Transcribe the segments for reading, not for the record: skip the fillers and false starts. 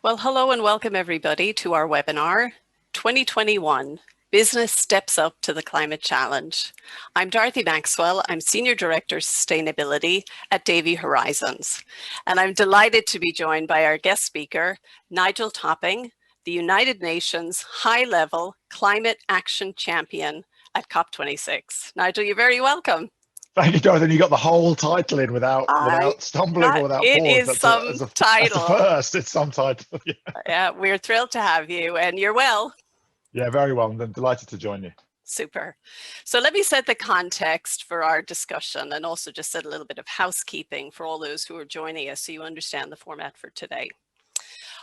Well, hello and welcome everybody to our webinar, 2021, Business Steps Up to the Climate Challenge. I'm Dorothy Maxwell. I'm Senior Director of Sustainability at Davy Horizons. And I'm delighted to be joined by our guest speaker, Nigel Topping, the United Nations High-Level Climate Action Champion at COP26. Nigel, you're very welcome. Thank you, Dorothy. You got the whole title in without stumbling or without It pause. is some title. That's the first. It's some title. Yeah, we're thrilled to have you, and you're well. Yeah, very well. I'm delighted to join you. Super. So let me set the context for our discussion and also just set a little bit of housekeeping for all those who are joining us so you understand the format for today.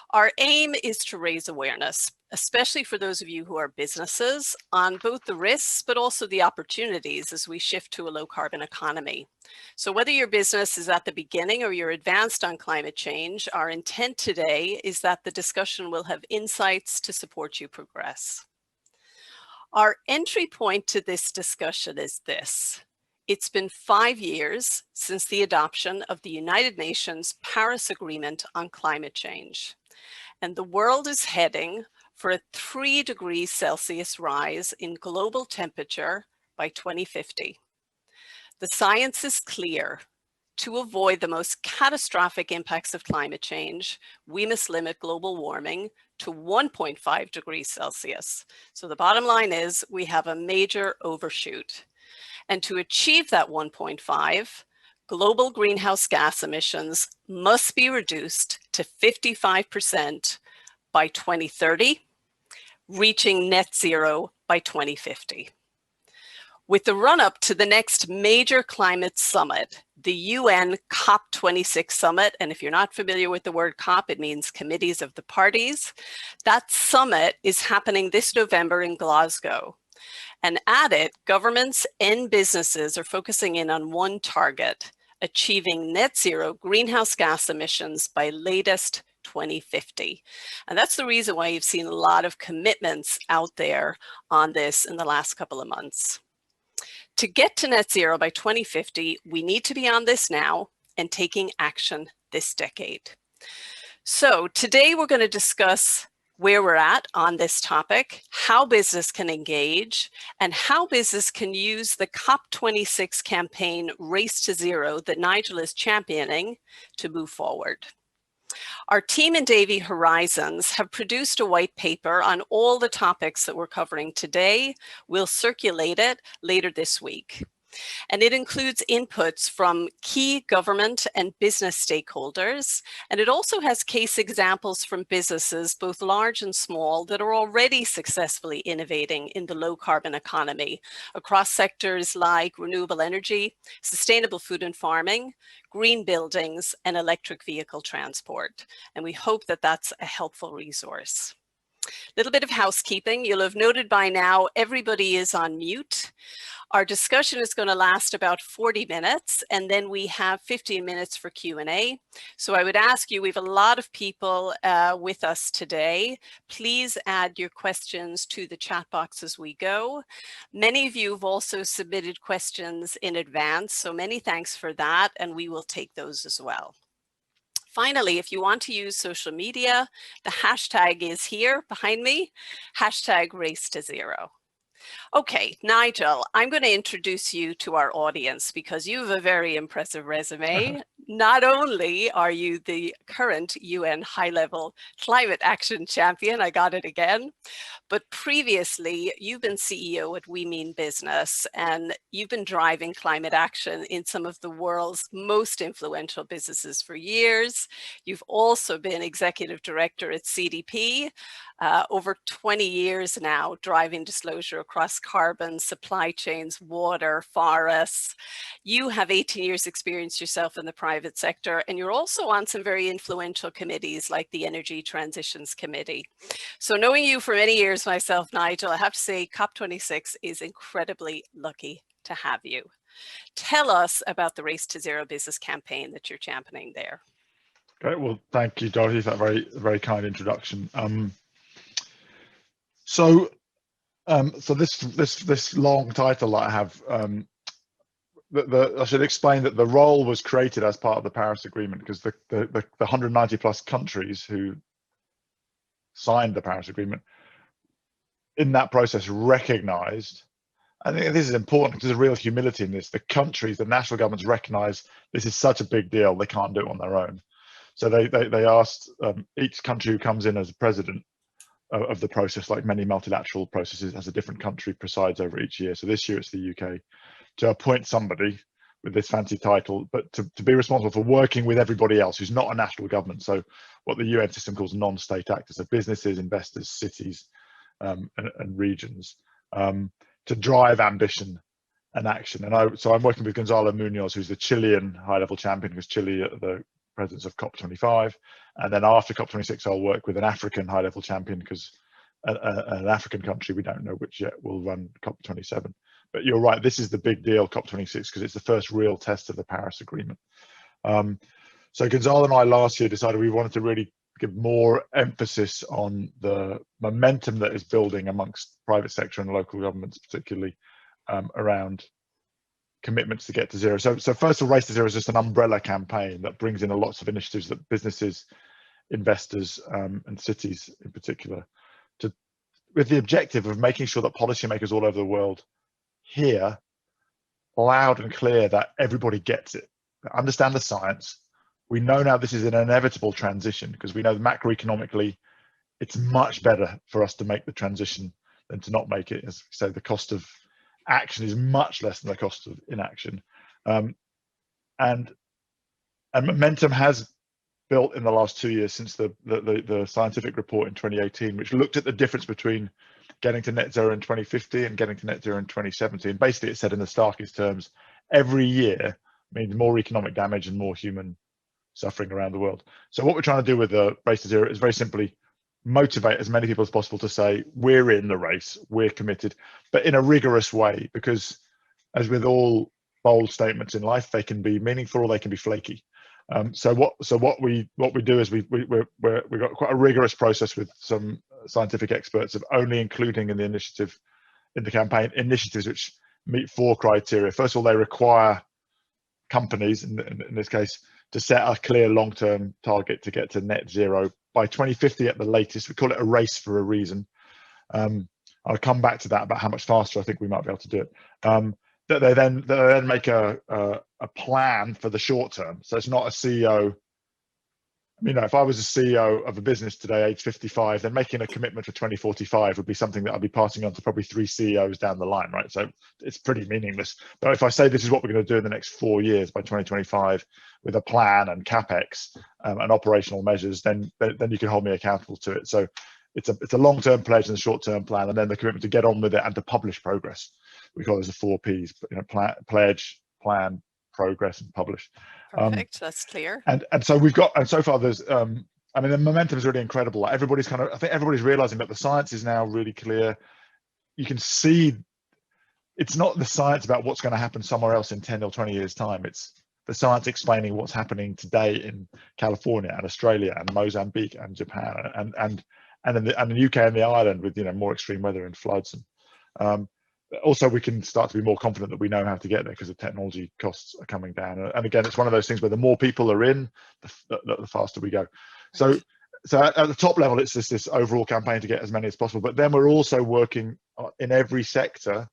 Our aim is to raise awareness, especially for those of you who are businesses, on both the risks but also the opportunities as we shift to a low carbon economy. So whether your business is at the beginning or you're advanced on climate change, our intent today is that the discussion will have insights to support you progress. Our entry point to this discussion is this. It's been 5 years since the adoption of the United Nations Paris Agreement on climate change, and the world is heading for a 3 degrees Celsius rise in global temperature by 2050. The science is clear. To avoid the most catastrophic impacts of climate change, we must limit global warming to 1.5 degrees Celsius. So the bottom line is we have a major overshoot. And to achieve that 1.5, global greenhouse gas emissions must be reduced to 55% by 2030, reaching net zero by 2050. With the run-up to the next major climate summit, the UN COP26 summit, and if you're not familiar with the word COP, it means Committees of the Parties, that summit is happening this November in Glasgow. And at it, governments and businesses are focusing in on one target, achieving net zero greenhouse gas emissions by latest 2050. And that's the reason why you've seen a lot of commitments out there on this in the last couple of months. To get to net zero by 2050, we need to be on this now and taking action this decade. So today we're going to discuss where we're at on this topic, how business can engage, and how business can use the COP26 campaign Race to Zero that Nigel is championing to move forward. Our team in Davy Horizons have produced a white paper on all the topics that we're covering today. We'll circulate it later this week. And it includes inputs from key government and business stakeholders. And it also has case examples from businesses, both large and small, that are already successfully innovating in the low carbon economy across sectors like renewable energy, sustainable food and farming, green buildings, and electric vehicle transport. And we hope that that's a helpful resource. Little bit of housekeeping. You'll have noted by now, everybody is on mute. Our discussion is going to last about 40 minutes, and then we have 15 minutes for Q&A. So I would ask you, we have a lot of people with us today. Please add your questions to the chat box as we go. Many of you have also submitted questions in advance, so many thanks for that, and we will take those as well. Finally, if you want to use social media, the hashtag is here behind me, hashtag Race to Zero. Okay, Nigel, I'm going to introduce you to our audience because you have a very impressive resume. Not only are you the current UN High-Level Climate Action Champion, I got it again, but previously you've been CEO at We Mean Business, and you've been driving climate action in some of the world's most influential businesses for years. You've also been executive director at CDP, over 20 years now, driving disclosure across carbon, supply chains, water, forests. You have 18 years experience yourself in the private sector, and you're also on some very influential committees like the Energy Transitions Committee. So knowing you for many years myself, Nigel, I have to say COP26 is incredibly lucky to have you. Tell us about the Race to Zero business campaign that you're championing there. Great. Well, thank you, Dorothy, for that very kind introduction. So this long title that I have, I should explain that the role was created as part of the Paris Agreement because the 190 plus countries who signed the Paris Agreement, in that process recognized, I think this is important because there's a real humility in this, the countries, the national governments recognize this is such a big deal, they can't do it on their own. So they asked each country who comes in as president of the process, like many multilateral processes, as a different country presides over each year. So this year it's the UK, to appoint somebody with this fancy title, but to be responsible for working with everybody else who's not a national government. So what the UN system calls non-state actors, so businesses, investors, cities, and regions, to drive ambition and action. And so I'm working with Gonzalo Munoz, who's the Chilean high-level champion, because Chile are the presidents of COP25. And then after COP26, I'll work with an African high-level champion, because an African country, we don't know which yet, will run COP27. But you're right, this is the big deal, COP26, because it's the first real test of the Paris Agreement. So Gonzalo and I last year decided we wanted to really give more emphasis on the momentum that is building amongst private sector and local governments, particularly around commitments to get to zero. So first of all, Race to Zero is just an umbrella campaign that brings in lots of initiatives that businesses, investors, and cities in particular, with the objective of making sure that policymakers all over the world hear loud and clear that everybody gets it, understand the science. We know now this is an inevitable transition, because we know macroeconomically it's much better for us to make the transition than to not make it. As we say, the cost of action is much less than the cost of inaction. And momentum has built in the last 2 years since the scientific report in 2018, which looked at the difference between getting to net zero in 2050 and getting to net zero in 2070. And basically it said in the starkest terms, every year means more economic damage and more human suffering around the world. So what we're trying to do with the Race to Zero is very simply motivate as many people as possible to say, we're in the race, we're committed, but in a rigorous way, because as with all bold statements in life, they can be meaningful or they can be flaky. So what we do is we've got quite a rigorous process with some scientific experts of only including in the campaign initiatives which meet 4 criteria. First of all, they require companies, in this case, to set a clear long-term target to get to net zero by 2050 at the latest. We call it a race for a reason. I'll come back to that about how much faster I think we might be able to do it. That they then make a plan for the short term. So it's not a CEO. You know, if I was a CEO of a business today, age 55, then making a commitment for 2045 would be something that I'd be passing on to probably 3 CEOs down the line, right? So it's pretty meaningless. But if I say this is what we're going to do in the next 4 years by 2025 with a plan and capex and operational measures, then you can hold me accountable to it. So it's a long-term pledge and a short-term plan, and then the commitment to get on with it and to publish progress. We call those the 4 Ps: pledge, plan, progress, and publish. Perfect. That's clear. And so we've got, and so far there's, I mean, the momentum is really incredible. I think everybody's realizing that the science is now really clear. You can see it's not the science about what's going to happen somewhere else in 10 or 20 years time. It's the science explaining what's happening today in California and Australia and Mozambique and Japan and in the UK and the island with, you know, more extreme weather and floods. And also we can start to be more confident that we know how to get there because the technology costs are coming down. And again, it's one of those things where the more people are in, the faster we go. So at the top level, it's just this overall campaign to get as many as possible. But then we're also working in every sector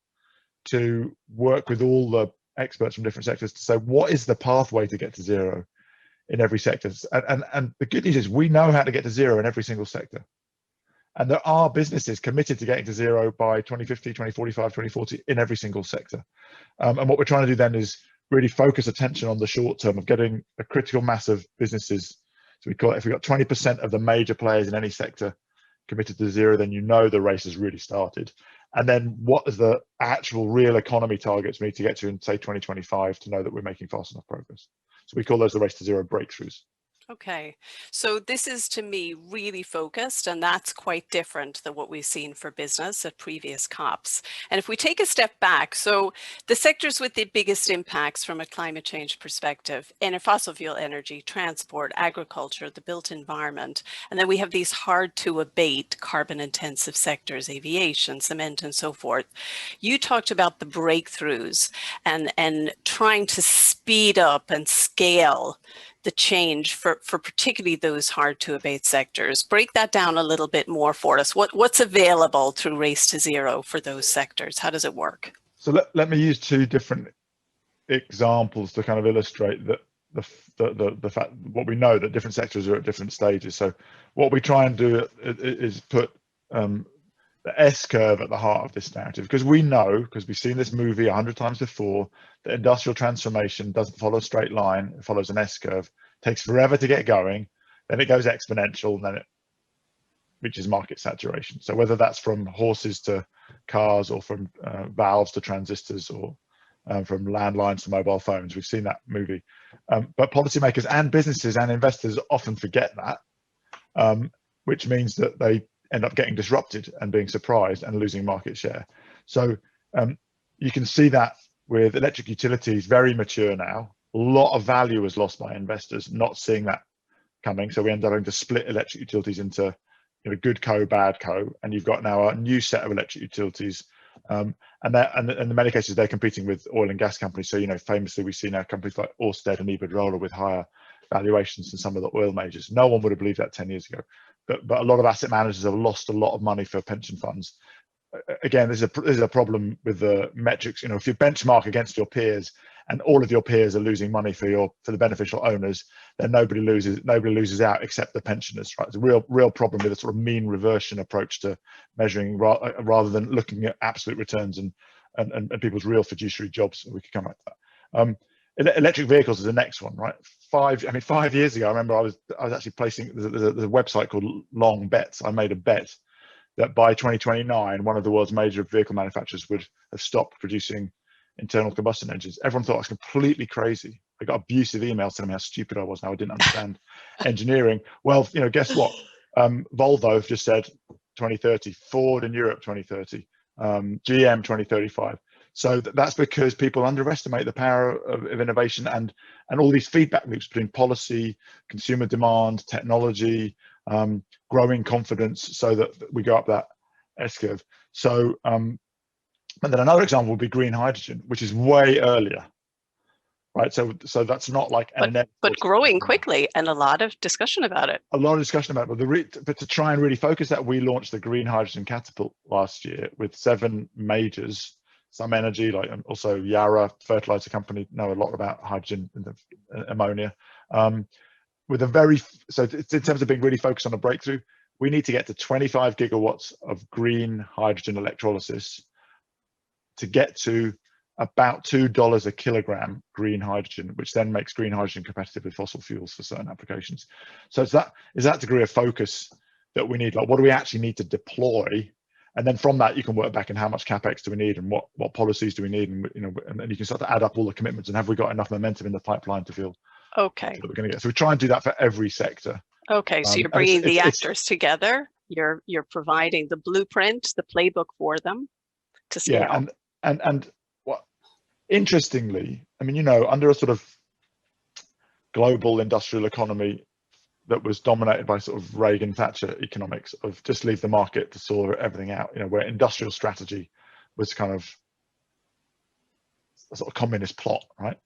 to work with all the experts from different sectors to say, what is the pathway to get to zero in every sector? And the good news is we know how to get to zero in every single sector. And there are businesses committed to getting to zero by 2050, 2045, 2040 in every single sector. And what we're trying to do then is really focus attention on the short term of getting a critical mass of businesses. So we call it, if we've got 20% of the major players in any sector committed to zero, then you know the race has really started. And then what is the actual real economy targets we need to get to in, say, 2025 to know that we're making fast enough progress. So we call those the Race to Zero breakthroughs. Okay, so this is to me really focused, and that's quite different than what we've seen for business at previous COPs. And if we take a step back, so the sectors with the biggest impacts from a climate change perspective, fossil fuel energy, transport, agriculture, the built environment, and then we have these hard to abate carbon intensive sectors, aviation, cement, and so forth. You talked about the breakthroughs and trying to speed up and scale the change for particularly those hard to abate sectors? Break that down a little bit more for us. What's available through Race to Zero for those sectors? How does it work? So let me use two different examples to kind of illustrate that the fact what we know, that different sectors are at different stages. So what we try and do is put the S curve at the heart of this narrative, because we know, because we've seen this movie 100 times before, that industrial transformation doesn't follow a straight line, it follows an S curve. It takes forever to get going, then it goes exponential, and then it reaches market saturation. So whether that's from horses to cars, or from valves to transistors, or from landlines to mobile phones, we've seen that movie. But policymakers and businesses and investors often forget that, which means that they end up getting disrupted and being surprised and losing market share. So you can see that with electric utilities, very mature now. A lot of value was lost by investors not seeing that coming. So we end up having to split electric utilities into good co, bad co, and you've got now a new set of electric utilities. And in many cases, they're competing with oil and gas companies. So, famously, we see now companies like Ørsted and Iberdrola with higher valuations than some of the oil majors. No one would have believed that 10 years ago. But a lot of asset managers have lost a lot of money for pension funds. Again, there's a problem with the metrics. If you benchmark against your peers and all of your peers are losing money for the beneficial owners, then nobody loses out except the pensioners, right? It's a real problem with a sort of mean reversion approach to measuring, rather than looking at absolute returns and people's real fiduciary jobs. We could come at that. Electric vehicles is the next one, right? 5 years ago, I remember I was actually placing, there's a website called Long Bets. I made a bet that by 2029, one of the world's major vehicle manufacturers would have stopped producing internal combustion engines. Everyone thought I was completely crazy. I got abusive emails telling me how stupid I was. Now I didn't understand engineering. Well, guess what? Volvo have just said 2030, Ford in Europe 2030, GM 2035. So that's because people underestimate the power of innovation and all these feedback loops between policy, consumer demand, technology, growing confidence, so that we go up that S curve. So, and then another example would be green hydrogen, which is way earlier, right? So that's not like but growing quickly, and a lot of discussion about it. A lot of discussion about it. But to try and really focus that, we launched the Green Hydrogen Catapult last year with 7 majors. Some energy, like also Yara, fertilizer company, know a lot about hydrogen and ammonia. So in terms of being really focused on a breakthrough, we need to get to 25 gigawatts of green hydrogen electrolysis to get to about $2 a kilogram green hydrogen, which then makes green hydrogen competitive with fossil fuels for certain applications. So it's that degree of focus that we need. Like, what do we actually need to deploy? And then from that, you can work back in how much capex do we need, and what policies do we need, and and you can start to add up all the commitments, and have we got enough momentum in the pipeline to feel okay that we're going to get. So we try and do that for every sector. Okay, so you're bringing the actors together. You're providing the blueprint, the playbook for them to scale. Yeah, and what interestingly, under a sort of global industrial economy that was dominated by sort of Reagan Thatcher economics of just leave the market to sort everything out, where industrial strategy was kind of a sort of communist plot, right?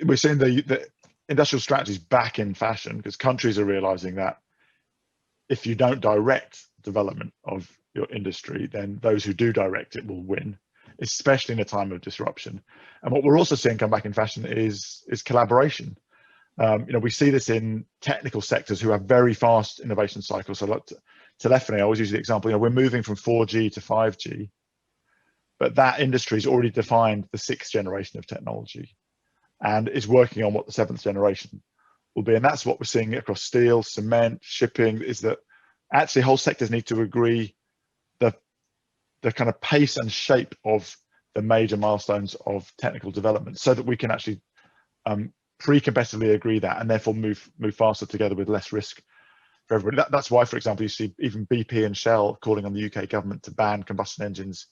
We're seeing the industrial strategy is back in fashion, because countries are realizing that if you don't direct development of your industry, then those who do direct it will win, especially in a time of disruption. And what we're also seeing come back in fashion is collaboration. We see this in technical sectors who have very fast innovation cycles. So like telephony, I always use the example, we're moving from 4G to 5G, but that industry has already defined the 6th generation of technology and is working on what the 7th generation will be. And that's what we're seeing across steel, cement, shipping, is that actually whole sectors need to agree the kind of pace and shape of the major milestones of technical development, so that we can actually pre-competitively agree that, and therefore move faster together with less risk for everybody. That's why, for example, you see even BP and Shell calling on the UK government to ban combustion engines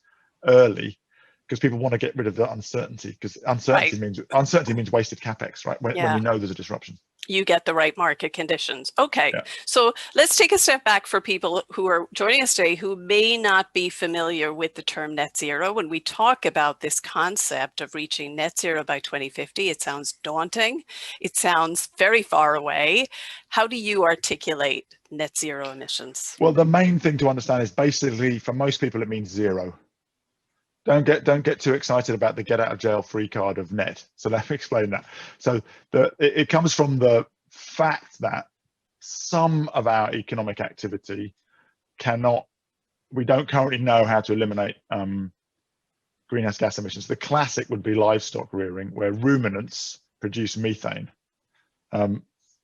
early, because people want to get rid of the uncertainty, because uncertainty means wasted capex, right? When you know there's a disruption. you get the right market conditions. Okay, Yeah. so let's take a step back for people who are joining us today who may not be familiar with the term net zero. When we talk about this concept of reaching net zero by 2050, it sounds daunting. It sounds very far away. How do you articulate net zero emissions? Well, the main thing to understand is basically for most people it means zero. Don't get too excited about the get out of jail free card of net. So let me explain that. So it comes from the fact that some of our economic activity we don't currently know how to eliminate greenhouse gas emissions. The classic would be livestock rearing, where ruminants produce methane.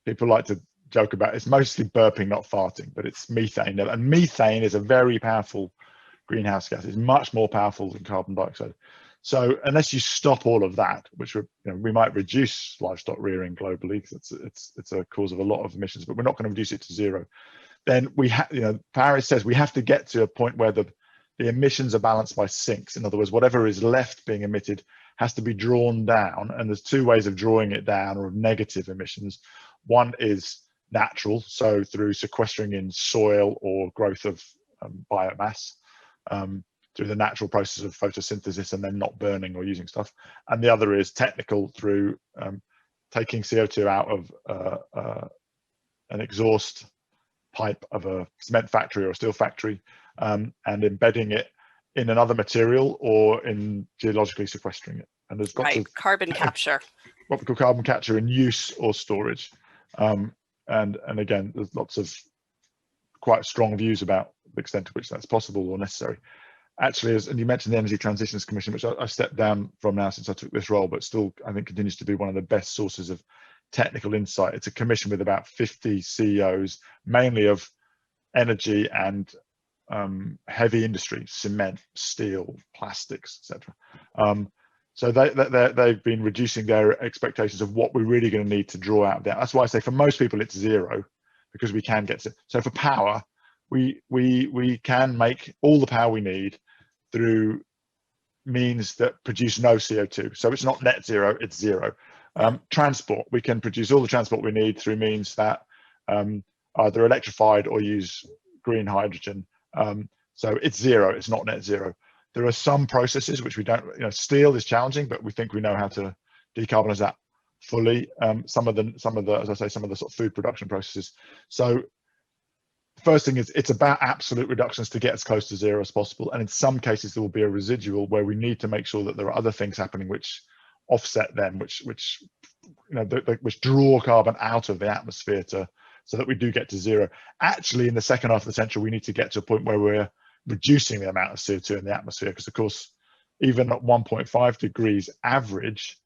People like to joke about it's mostly burping, not farting, but it's methane. And methane is a very powerful greenhouse gas. It's much more powerful than carbon dioxide. So unless you stop all of that, which we might reduce livestock rearing globally, because it's a cause of a lot of emissions, but we're not going to reduce it to zero. Then Paris says we have to get to a point where the emissions are balanced by sinks. In other words, whatever is left being emitted has to be drawn down. And there's two ways of drawing it down, or of negative emissions. One is natural, so through sequestering in soil or growth of biomass. Through the natural process of photosynthesis and then not burning or using stuff. And the other is technical, through taking CO2 out of an exhaust pipe of a cement factory or a steel factory and embedding it in another material or in geologically sequestering it. And there's lots of carbon capture. What we call carbon capture in use or storage. And again, there's lots of quite strong views about the extent to which that's possible or necessary. Actually, and you mentioned the Energy Transitions Commission, which I stepped down from now since I took this role, but still I think continues to be one of the best sources of technical insight. It's a commission with about 50 CEOs, mainly of energy and heavy industry, cement, steel, plastics, etc. So they've been reducing their expectations of what we're really going to need to draw out of that. That's why I say for most people it's zero, because we can get to. So for power, we can make all the power we need through means that produce no CO2. So it's not net zero, it's zero. Transport, we can produce all the transport we need through means that either electrified or use green hydrogen. So it's zero, it's not net zero. There are some processes which we don't, steel is challenging, but we think we know how to decarbonize that fully. Some of the, as I say, some of the sort of food production processes. So the first thing is it's about absolute reductions to get as close to zero as possible. And in some cases, there will be a residual where we need to make sure that there are other things happening which offset them, which draw carbon out of the atmosphere so that we do get to zero. Actually, in the second half of the century, we need to get to a point where we're reducing the amount of CO2 in the atmosphere, because of course, even at 1.5 degrees average,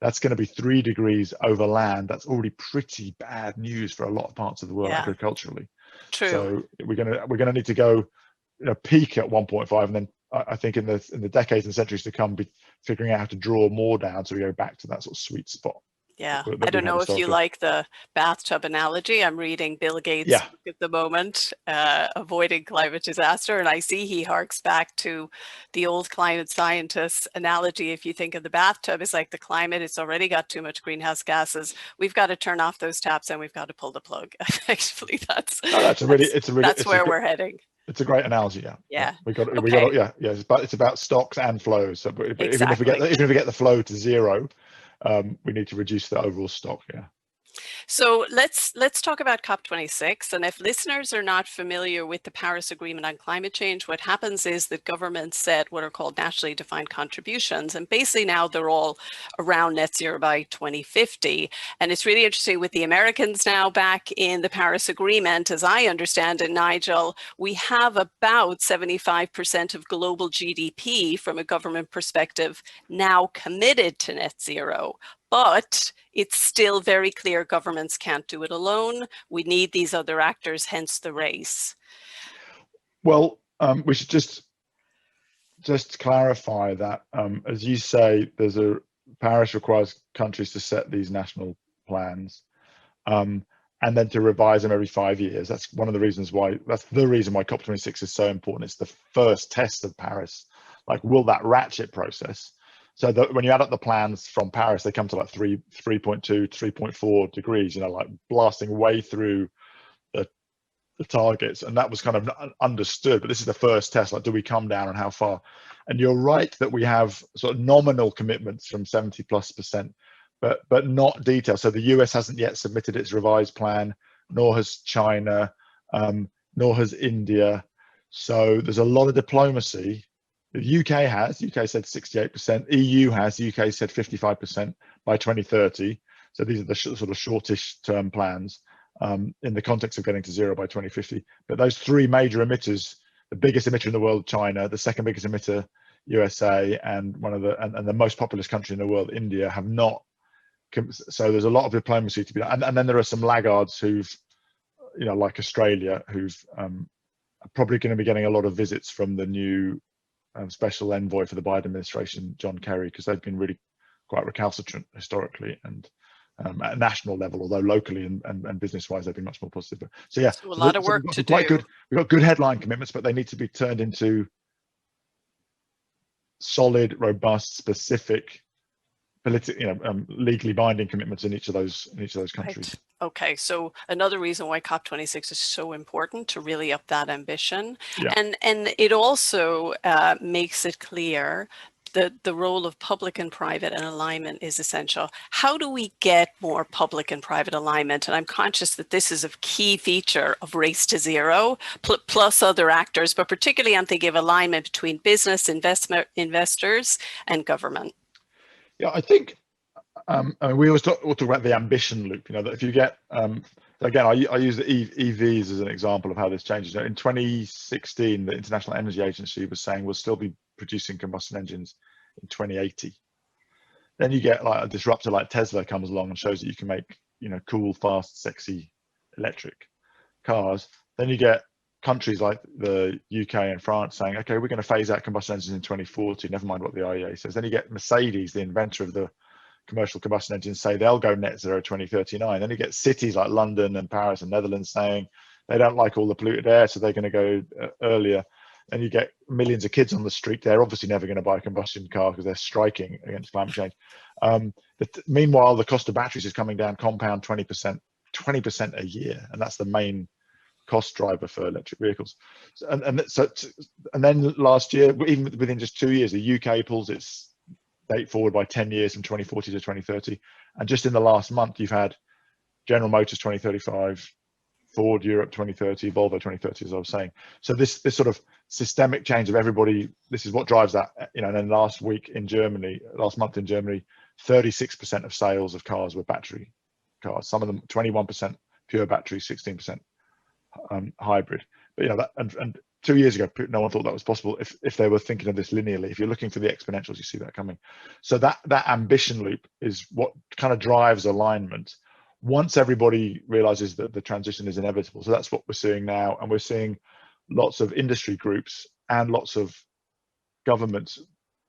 that's going to be 3 degrees over land. That's already pretty bad news for a lot of parts of the world agriculturally. True. So we're gonna need to go, peak at 1.5, and then I think in the decades and centuries to come, be figuring out how to draw more down so we go back to that sort of sweet spot. Yeah, I don't know if you like the bathtub analogy. I'm reading Bill Gates' book at the moment, Avoiding Climate Disaster, and I see he harks back to the old climate scientist analogy. If you think of the bathtub, it's like the climate, it's already got too much greenhouse gases. We've got to turn off those taps and we've got to pull the plug. Actually, that's where we're heading. It's a great analogy. Yeah. We got but it's about stocks and flows. So even if we get the flow to zero, we need to reduce the overall stock. So let's talk about COP26. And if listeners are not familiar with the Paris Agreement on climate change, what happens is that governments set what are called nationally defined contributions. And basically now they're all around net zero by 2050. And it's really interesting with the Americans now back in the Paris Agreement, as I understand it, Nigel, we have about 75% of global GDP from a government perspective now committed to net zero. But it's still very clear governments can't do it alone. We need these other actors, hence the race. Well, we should just clarify that, as you say, Paris requires countries to set these national plans and then to revise them every 5 years. That's the reason why COP26 is so important. It's the first test of Paris. Like, will that ratchet process? So that when you add up the plans from Paris, they come to like 3.2, 3.4 degrees, you know, like blasting way through the targets. And that was kind of understood, but this is the first test, like, do we come down and how far? And you're right that we have sort of nominal commitments from 70+%, but not detailed. So the US hasn't yet submitted its revised plan, nor has China, nor has India. So there's a lot of diplomacy. The UK said 68%, EU has, the UK said 55% by 2030. So these are the sort of shortish term plans in the context of getting to zero by 2050. But those three major emitters, the biggest emitter in the world, China, the second biggest emitter, USA, and one of the and the most populous country in the world, India, have not. So there's a lot of diplomacy to be done. And then there are some laggards who've, you know, like Australia, who've are probably going to be getting a lot of visits from the new special envoy for the Biden administration, John Kerry, because they've been really quite recalcitrant historically and at a national level, although locally and business-wise they've been much more positive. So yeah, so a lot of work to do. We've got good headline commitments, but they need to be turned into solid, robust, specific, legally binding commitments in each of those countries. Right. Okay, so another reason why COP26 is so important, to really up that ambition. Yeah. And it also makes it clear that the role of public and private and alignment is essential. How do we get more public and private alignment? And I'm conscious that this is a key feature of Race to Zero, plus other actors, but particularly I'm thinking of alignment between business, investors, and government. Yeah, I think I mean, we always talk about the ambition loop. You know, that if you get again, I use the EVs as an example of how this changes. In 2016, the International Energy Agency was saying we'll still be producing combustion engines in 2080. Then you get like a disruptor like Tesla comes along and shows that you can make, you know, cool, fast, sexy electric cars. Then you get countries like the UK and France saying, okay, we're going to phase out combustion engines in 2040. Never mind what the IEA says. Then you get Mercedes, the inventor of the commercial combustion engines, say they'll go net zero 2039. Then you get cities like London and Paris and Netherlands saying they don't like all the polluted air, so they're going to go earlier. And you get millions of kids on the street. They're obviously never going to buy a combustion car because they're striking against climate change. Meanwhile, the cost of batteries is coming down compound 20% a year, and that's the main cost driver for electric vehicles. And then last year, even within just 2 years, the UK pulls its date forward by 10 years from 2040 to 2030. And just in the last month, you've had General Motors 2035, Ford Europe 2030, Volvo 2030, as I was saying. So this sort of systemic change of everybody, this is what drives that. You know, and then last month in Germany, 36% of sales of cars were battery cars. Some of them 21% pure battery, 16% hybrid. But you know, that, and 2 years ago, no one thought that was possible if they were thinking of this linearly. If you're looking for the exponentials, you see that coming. So that ambition loop is what kind of drives alignment once everybody realizes that the transition is inevitable. So that's what we're seeing now. And we're seeing lots of industry groups and lots of governments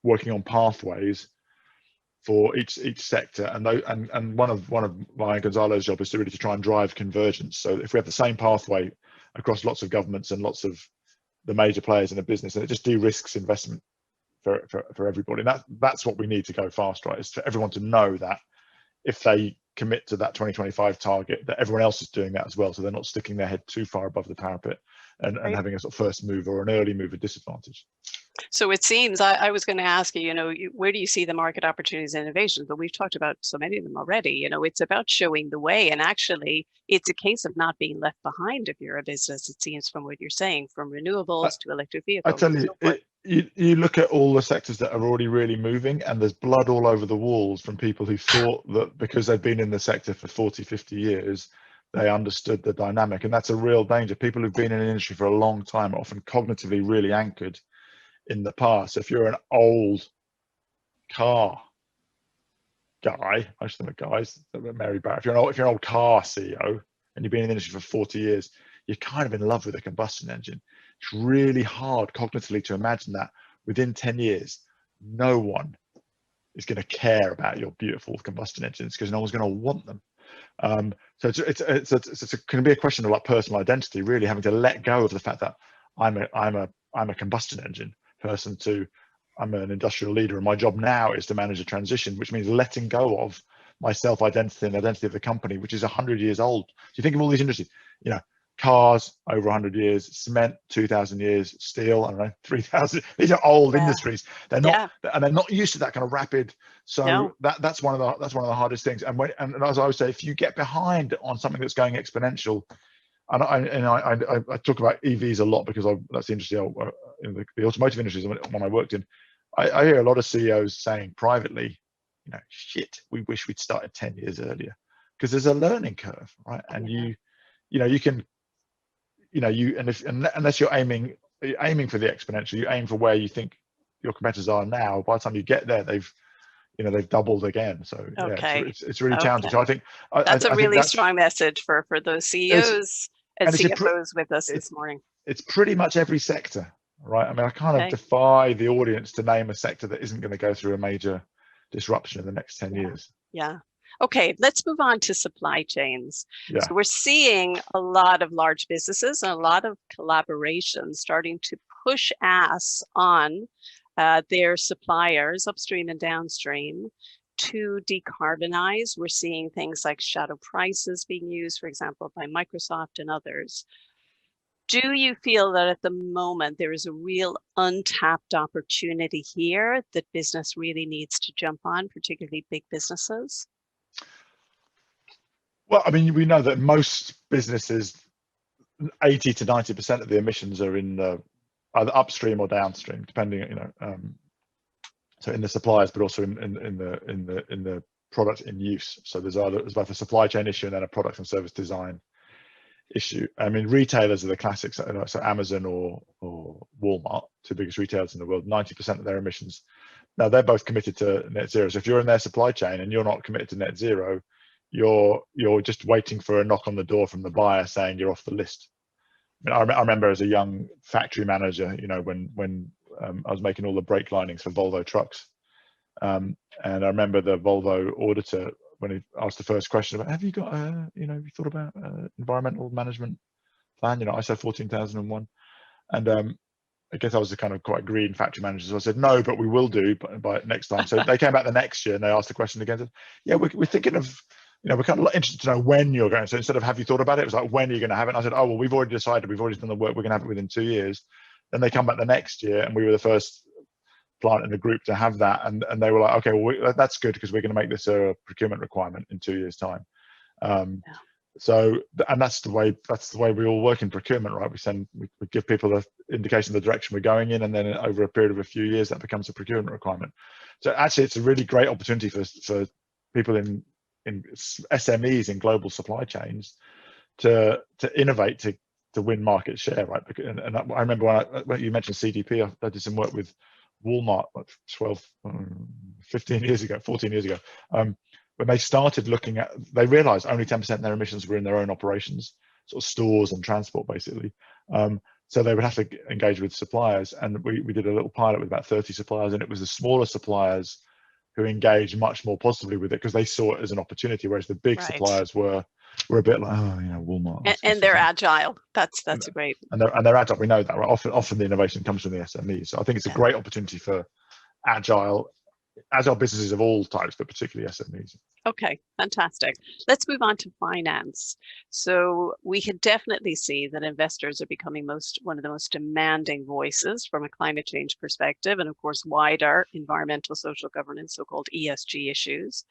working on pathways for each sector. And one of Ryan Gonzalo's job is to really try and drive convergence. So if we have the same pathway across lots of governments and lots of the major players in a business, and it just de-risks investment for everybody. And that's what we need to go fast, right? Is for everyone to know that if they commit to that 2025 target, that everyone else is doing that as well. So they're not sticking their head too far above the parapet and having a sort of first mover or an early mover disadvantage. So it seems, I was going to ask you, where do you see the market opportunities and innovations? But we've talked about so many of them already. It's about showing the way. And actually, it's a case of not being left behind if you're a business, it seems, from what you're saying, from renewables to electric vehicles. I tell you, you look at all the sectors that are already really moving, and there's blood all over the walls from people who thought that because they've been in the sector for 40, 50 years, they understood the dynamic. And that's a real danger. People who've been in an industry for a long time are often cognitively really anchored in the past. If you're an old car guy, most of them are guys, Mary Barrett, if you're an old car CEO and you've been in the industry for 40 years, you're kind of in love with a combustion engine. It's really hard cognitively to imagine that within 10 years, no one is going to care about your beautiful combustion engines because no one's going to want them. So it's can be a question of like personal identity, really having to let go of the fact that I'm a combustion engine person to I'm an industrial leader, and my job now is to manage a transition, which means letting go of my self-identity and identity of the company, which is 100 years old. So you think of all these industries, you know, cars over 100 years, cement 2,000 years, steel, I don't know, 3,000. These are old industries. They're not, and they're not used to that kind of rapid. So that's one of the hardest things. And as I would say, if you get behind on something that's going exponential, and I talk about EVs a lot because that's the industry in the automotive industry is when I worked in. I hear a lot of CEOs saying privately, you know, shit, we wish we'd started 10 years earlier, because there's a learning curve, right? And you know, you can, you know, unless you're aiming for the exponential, you aim for where you think your competitors are now. By the time you get there, they've doubled again. So it's really challenging. So I think that's a really strong message for those CEOs and CFOs with us this morning. It's pretty much every sector, right? I mean, I kind of defy the audience to name a sector that isn't going to go through a major disruption in the next 10 years. Yeah. Okay, let's move on to supply chains. So we're seeing a lot of large businesses and a lot of collaboration starting to push us on their suppliers, upstream and downstream, to decarbonize. We're seeing things like shadow prices being used, for example, by Microsoft and others. Do you feel that at the moment there is a real untapped opportunity here that business really needs to jump on, particularly big businesses? Well, I mean, we know that most businesses, 80 to 90% of the emissions are in either upstream or downstream, depending, you know, so in the suppliers, but also in the product in use. So there's both a supply chain issue and then a product and service design issue. I mean, retailers are the classics. So Amazon or Walmart, two biggest retailers in the world, 90% of their emissions. Now they're both committed to net zero. So if you're in their supply chain and you're not committed to net zero, you're just waiting for a knock on the door from the buyer saying you're off the list. I mean, I remember as a young factory manager, you know, when I was making all the brake linings for Volvo trucks, and I remember the Volvo auditor, when he asked the first question about, have you got you know, have you thought about environmental management plan, you know, ISO 14001, and I guess I was a kind of quite green factory manager, so I said no, but we will do by next time. So they came back the next year and they asked the question again. Said, yeah, we're thinking of, you know, we're kind of interested to know when you're going. So instead of have you thought about it, it was like, when are you going to have it? And I said, oh well, we've already decided, we've already done the work, we're going to have it within 2 years. Then they come back the next year and we were the first plant in the group to have that, and they were like, okay, well, that's good, because we're going to make this a procurement requirement in 2 years time. So, and that's the way we all work in procurement, right? We give people an indication of the direction we're going in, and then over a period of a few years that becomes a procurement requirement. So actually it's a really great opportunity for people in SMEs in global supply chains to innovate, to win market share, right? And I remember when you mentioned CDP, I did some work with Walmart like 14 years ago, when they started looking at, they realized only 10% of their emissions were in their own operations, sort of stores and transport basically. So they would have to engage with suppliers, and we did a little pilot with about 30 suppliers, and it was the smaller suppliers who engaged much more positively with it because they saw it as an opportunity, whereas the big suppliers were a bit like, oh, you know, Walmart. And they're agile. That's great. And they're agile. We know that, right? Often the innovation comes from the SMEs. So I think it's a great opportunity for agile businesses of all types, but particularly SMEs. Okay, fantastic. Let's move on to finance. So we can definitely see that investors are becoming one of the most demanding voices from a climate change perspective, and of course wider environmental, social governance, so-called ESG issues.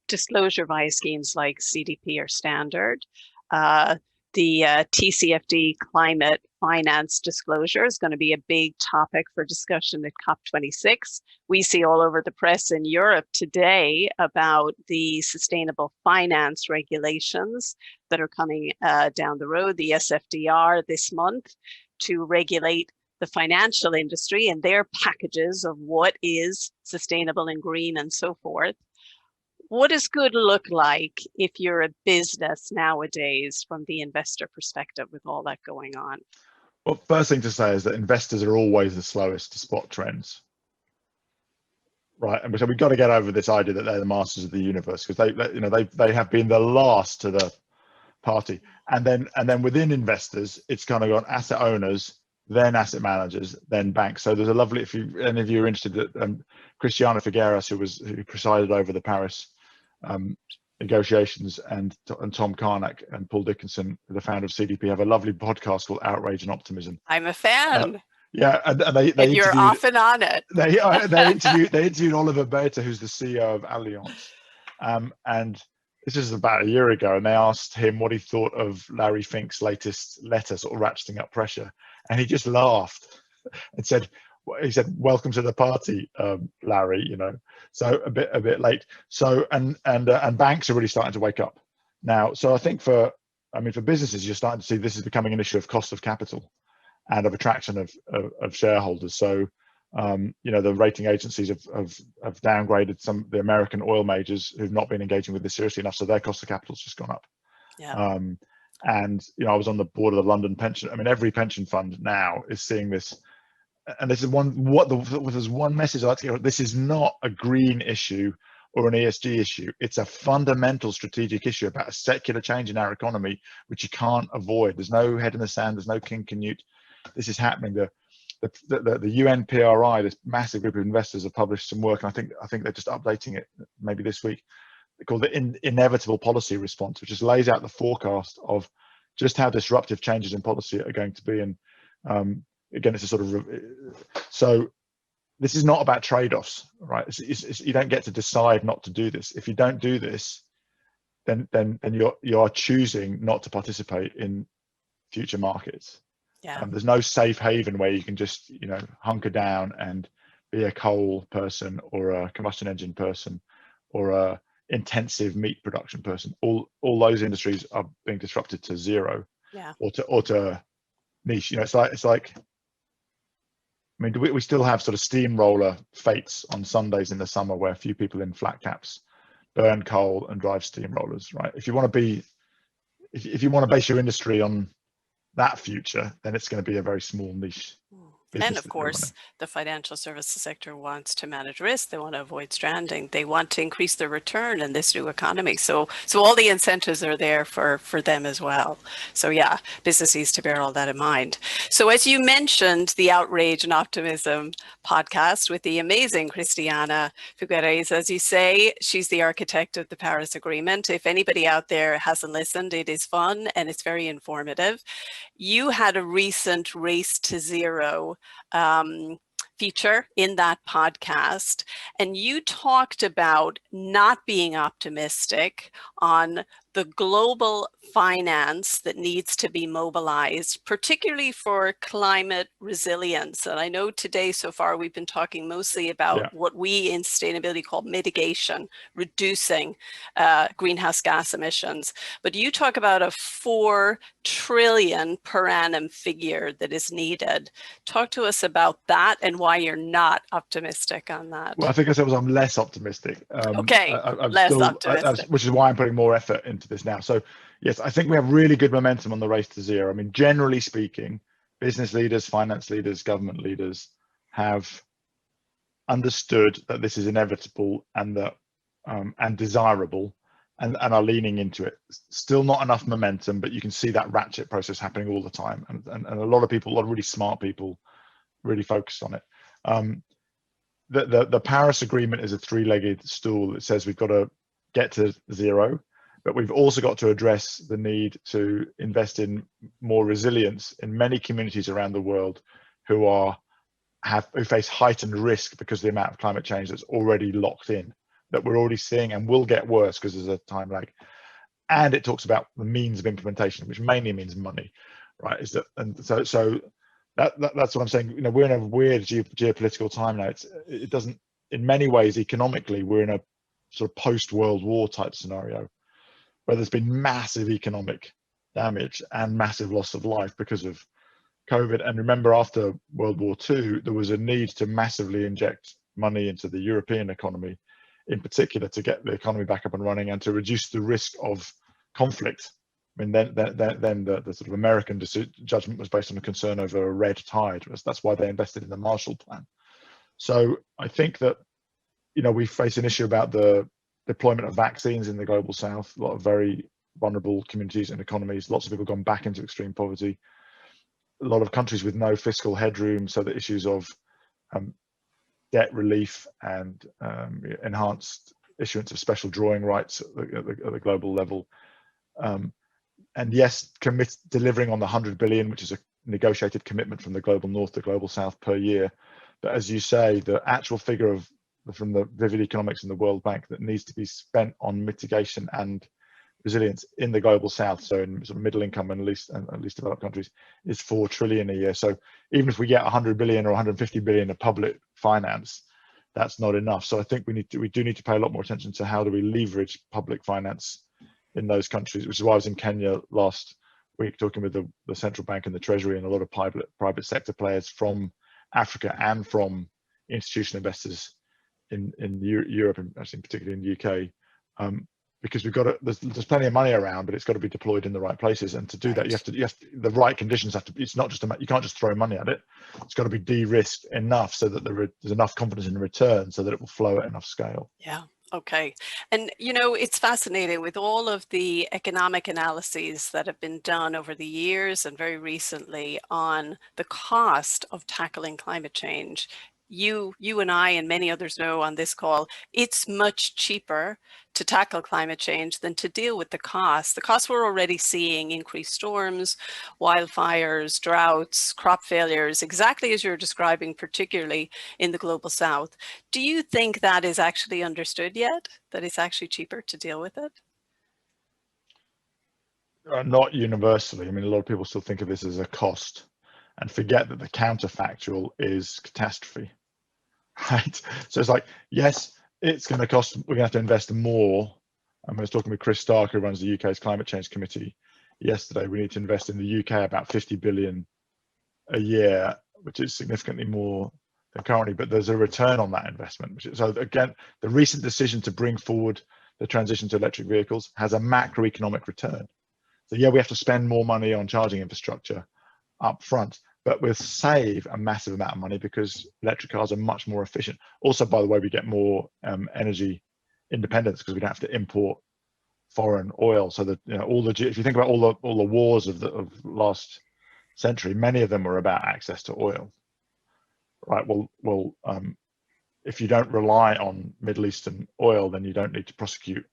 Disclosure via schemes like CDP are standard. The TCFD climate finance disclosure is going to be a big topic for discussion at COP26. We see all over the press in Europe today about the sustainable finance regulations that are coming down the road, the SFDR this month, to regulate the financial industry and their packages of what is sustainable and green and so forth. What does good look like if you're a business nowadays from the investor perspective with all that going on? Well, first thing to say is that investors are always the slowest to spot trends, right? And so we've got to get over this idea that they're the masters of the universe, because they have been the last to the party. And then within investors, it's kind of gone asset owners, then asset managers, then banks. So there's a lovely, if any of you are interested, that Christiana Figueras, who presided over the Paris negotiations, and Tom Carnac and Paul Dickinson, the founder of CDP, have a lovely podcast called Outrage and Optimism. I'm a fan. Yeah, and they you're interviewed, often on it. they interviewed Oliver Beta, who's the CEO of Allianz, and this is about a year ago, and they asked him what he thought of Larry Fink's latest letter, sort of ratcheting up pressure, and he just laughed and said, "Welcome to the party, Larry." You know, so a bit late. So and banks are really starting to wake up now. So I think for businesses, you're starting to see this is becoming an issue of cost of capital and of attraction of shareholders. So the rating agencies have downgraded some of the American oil majors who've not been engaging with this seriously enough, so their cost of capital's just gone up. Yeah. And I was on the board of the London pension. I mean, every pension fund now is seeing this, and this is there's one message I like to get. This is not a green issue or an ESG issue. It's a fundamental strategic issue about a secular change in our economy, which you can't avoid. There's no head in the sand. There's no King Canute. This is happening. The UNPRI, this massive group of investors, have published some work, and I think they're just updating it maybe this week. They call it inevitable policy response, which just lays out the forecast of just how disruptive changes in policy are going to be. And again, it's a sort of so this is not about trade-offs, right? You don't get to decide not to do this. If you don't do this, then you are choosing not to participate in future markets. Yeah. There's no safe haven where you can just hunker down and be a coal person or a combustion engine person or a intensive meat production person. All those industries are being disrupted to zero. Yeah. or to niche. It's like I mean, we still have sort of steamroller fates on Sundays in the summer where a few people in flat caps burn coal and drive steamrollers, right? If you want to base your industry on that future, then it's going to be a very small niche. And of course, the financial services sector wants to manage risk. They want to avoid stranding. They want to increase their return in this new economy. So all the incentives are there for them as well. So yeah, business needs to bear all that in mind. So as you mentioned, the Outrage and Optimism podcast with the amazing Christiana Figueres, as you say, she's the architect of the Paris Agreement. If anybody out there hasn't listened, it is fun and it's very informative. You had a recent Race to Zero feature in that podcast, and you talked about not being optimistic on the global finance that needs to be mobilized, particularly for climate resilience. And I know today so far we've been talking mostly about what we in sustainability call mitigation, reducing greenhouse gas emissions. But you talk about a 4 trillion per annum figure that is needed. Talk to us about that and why you're not optimistic on that. Well, I think I said I'm less optimistic. Okay, less optimistic. Which is why I'm putting more effort into this now. So yes, I think we have really good momentum on the Race to Zero. I mean, generally speaking, business leaders, finance leaders, government leaders have understood that this is inevitable and that and desirable, and are leaning into it. Still not enough momentum, but you can see that ratchet process happening all the time, and a lot of people, a lot of really smart people, really focus on it. The Paris Agreement is a 3-legged stool. It says we've got to get to zero, but we've also got to address the need to invest in more resilience in many communities around the world who face heightened risk because of the amount of climate change that's already locked in, that we're already seeing and will get worse because there's a time lag. And it talks about the means of implementation, which mainly means money, right? That's what I'm saying. We're in a weird geopolitical time now. It doesn't, in many ways, economically, we're in a sort of post-World War type scenario where there's been massive economic damage and massive loss of life because of COVID. And remember, after World War II, there was a need to massively inject money into the European economy, in particular, to get the economy back up and running and to reduce the risk of conflict. I mean, then the sort of American judgment was based on a concern over a red tide. That's why they invested in the Marshall Plan. So I think that, we face an issue about the deployment of vaccines in the global south. A lot of very vulnerable communities and economies. Lots of people gone back into extreme poverty. a lot of countries with no fiscal headroom, so the issues of debt relief and enhanced issuance of special drawing rights at the global level. And yes, delivering on the 100 billion, which is a negotiated commitment from the global north to global south per year. But as you say, the actual figure from the Vivid Economics and the World Bank that needs to be spent on mitigation and resilience in the global south, so in sort of middle income and least developed countries, is 4 trillion a year. So even if we get 100 billion or 150 billion of public finance, that's not enough. So I think we do need to pay a lot more attention to how do we leverage public finance in those countries, which is why I was in Kenya last week talking with the central bank and the treasury and a lot of private sector players from Africa and from institutional investors in Europe, and actually particularly in the UK, because there's plenty of money around, but it's got to be deployed in the right places. And to do that, you have to, the right conditions have to. It's not just you can't just throw money at it. It's got to be de-risked enough so that there's enough confidence in the return, so that it will flow at enough scale. Yeah. Okay. And, you know, it's fascinating with all of the economic analyses that have been done over the years and very recently on the cost of tackling climate change. You and I and many others know on this call, it's much cheaper to tackle climate change than to deal with the costs. The costs we're already seeing: increased storms, wildfires, droughts, crop failures, exactly as you're describing, particularly in the global south. Do you think that is actually understood yet, that it's actually cheaper to deal with it? Not universally. I mean, a lot of people still think of this as a cost and forget that the counterfactual is catastrophe, right? So it's like, yes, it's going to cost, we're going to have to invest more. I was talking with Chris Stark, who runs the UK's Climate Change Committee yesterday. We need to invest in the UK about 50 billion a year, which is significantly more than currently, but there's a return on that investment. So again, the recent decision to bring forward the transition to electric vehicles has a macroeconomic return. So yeah, we have to spend more money on charging infrastructure up front, but we'll save a massive amount of money because electric cars are much more efficient. Also, by the way, we get more energy independence because we don't have to import foreign oil. So that, you know, if you think about all the wars of last century, many of them were about access to oil, right? Well, if you don't rely on Middle Eastern oil, then you don't need to prosecute